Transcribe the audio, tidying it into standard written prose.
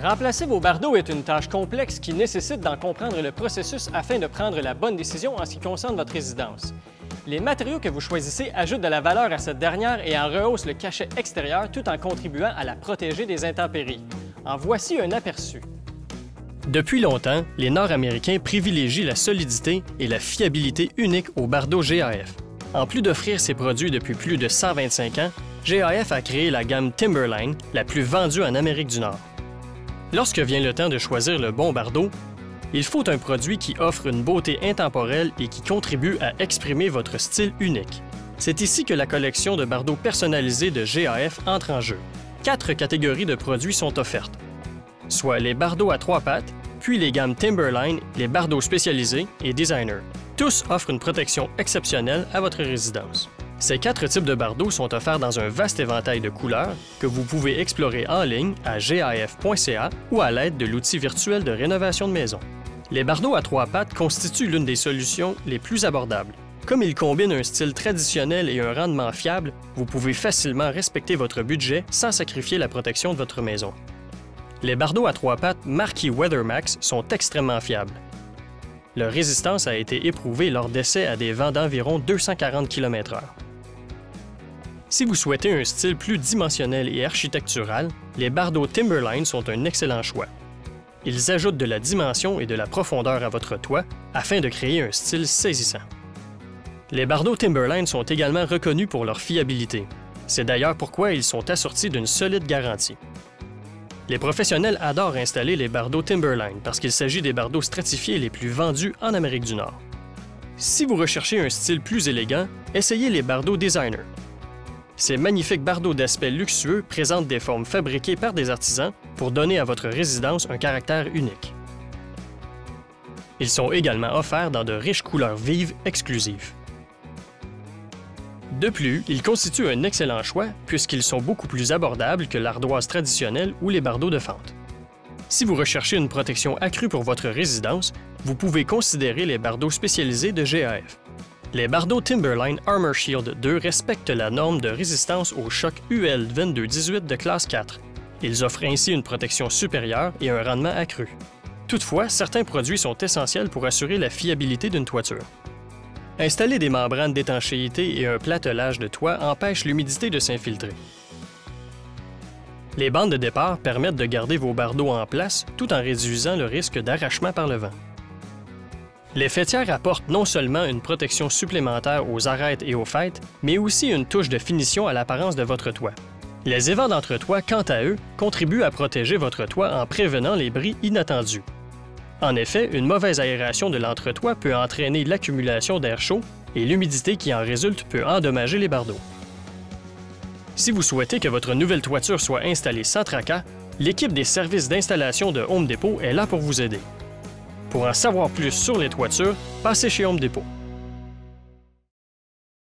Remplacer vos bardeaux est une tâche complexe qui nécessite d'en comprendre le processus afin de prendre la bonne décision en ce qui concerne votre résidence. Les matériaux que vous choisissez ajoutent de la valeur à cette dernière et en rehaussent le cachet extérieur tout en contribuant à la protéger des intempéries. En voici un aperçu. Depuis longtemps, les Nord-Américains privilégient la solidité et la fiabilité unique aux bardeaux GAF. En plus d'offrir ses produits depuis plus de 125 ans, GAF a créé la gamme Timberline, la plus vendue en Amérique du Nord. Lorsque vient le temps de choisir le bon bardeau, il faut un produit qui offre une beauté intemporelle et qui contribue à exprimer votre style unique. C'est ici que la collection de bardeaux personnalisés de GAF entre en jeu. 4 catégories de produits sont offertes, soit les bardeaux à 3 pattes, puis les gammes Timberline, les bardeaux spécialisés et Designer. Tous offrent une protection exceptionnelle à votre résidence. Ces 4 types de bardeaux sont offerts dans un vaste éventail de couleurs que vous pouvez explorer en ligne à gaf.ca ou à l'aide de l'outil virtuel de rénovation de maison. Les bardeaux à 3 pattes constituent l'une des solutions les plus abordables. Comme ils combinent un style traditionnel et un rendement fiable, vous pouvez facilement respecter votre budget sans sacrifier la protection de votre maison. Les bardeaux à 3 pattes marqués WeatherMax sont extrêmement fiables. Leur résistance a été éprouvée lors d'essais à des vents d'environ 240 km/h. Si vous souhaitez un style plus dimensionnel et architectural, les bardeaux Timberline sont un excellent choix. Ils ajoutent de la dimension et de la profondeur à votre toit afin de créer un style saisissant. Les bardeaux Timberline sont également reconnus pour leur fiabilité. C'est d'ailleurs pourquoi ils sont assortis d'une solide garantie. Les professionnels adorent installer les bardeaux Timberline parce qu'il s'agit des bardeaux stratifiés les plus vendus en Amérique du Nord. Si vous recherchez un style plus élégant, essayez les bardeaux Designer. Ces magnifiques bardeaux d'aspect luxueux présentent des formes fabriquées par des artisans pour donner à votre résidence un caractère unique. Ils sont également offerts dans de riches couleurs vives exclusives. De plus, ils constituent un excellent choix puisqu'ils sont beaucoup plus abordables que l'ardoise traditionnelle ou les bardeaux de fente. Si vous recherchez une protection accrue pour votre résidence, vous pouvez considérer les bardeaux spécialisés de GAF. Les bardeaux Timberline Armor Shield 2 respectent la norme de résistance au choc UL 2218 de classe 4. Ils offrent ainsi une protection supérieure et un rendement accru. Toutefois, certains produits sont essentiels pour assurer la fiabilité d'une toiture. Installer des membranes d'étanchéité et un platelage de toit empêche l'humidité de s'infiltrer. Les bandes de départ permettent de garder vos bardeaux en place tout en réduisant le risque d'arrachement par le vent. Les faîtières apportent non seulement une protection supplémentaire aux arêtes et aux fêtes, mais aussi une touche de finition à l'apparence de votre toit. Les évents d'entretoit, quant à eux, contribuent à protéger votre toit en prévenant les bris inattendus. En effet, une mauvaise aération de l'entretoit peut entraîner l'accumulation d'air chaud et l'humidité qui en résulte peut endommager les bardeaux. Si vous souhaitez que votre nouvelle toiture soit installée sans tracas, l'équipe des services d'installation de Home Depot est là pour vous aider. Pour en savoir plus sur les toitures, passez chez Home Depot.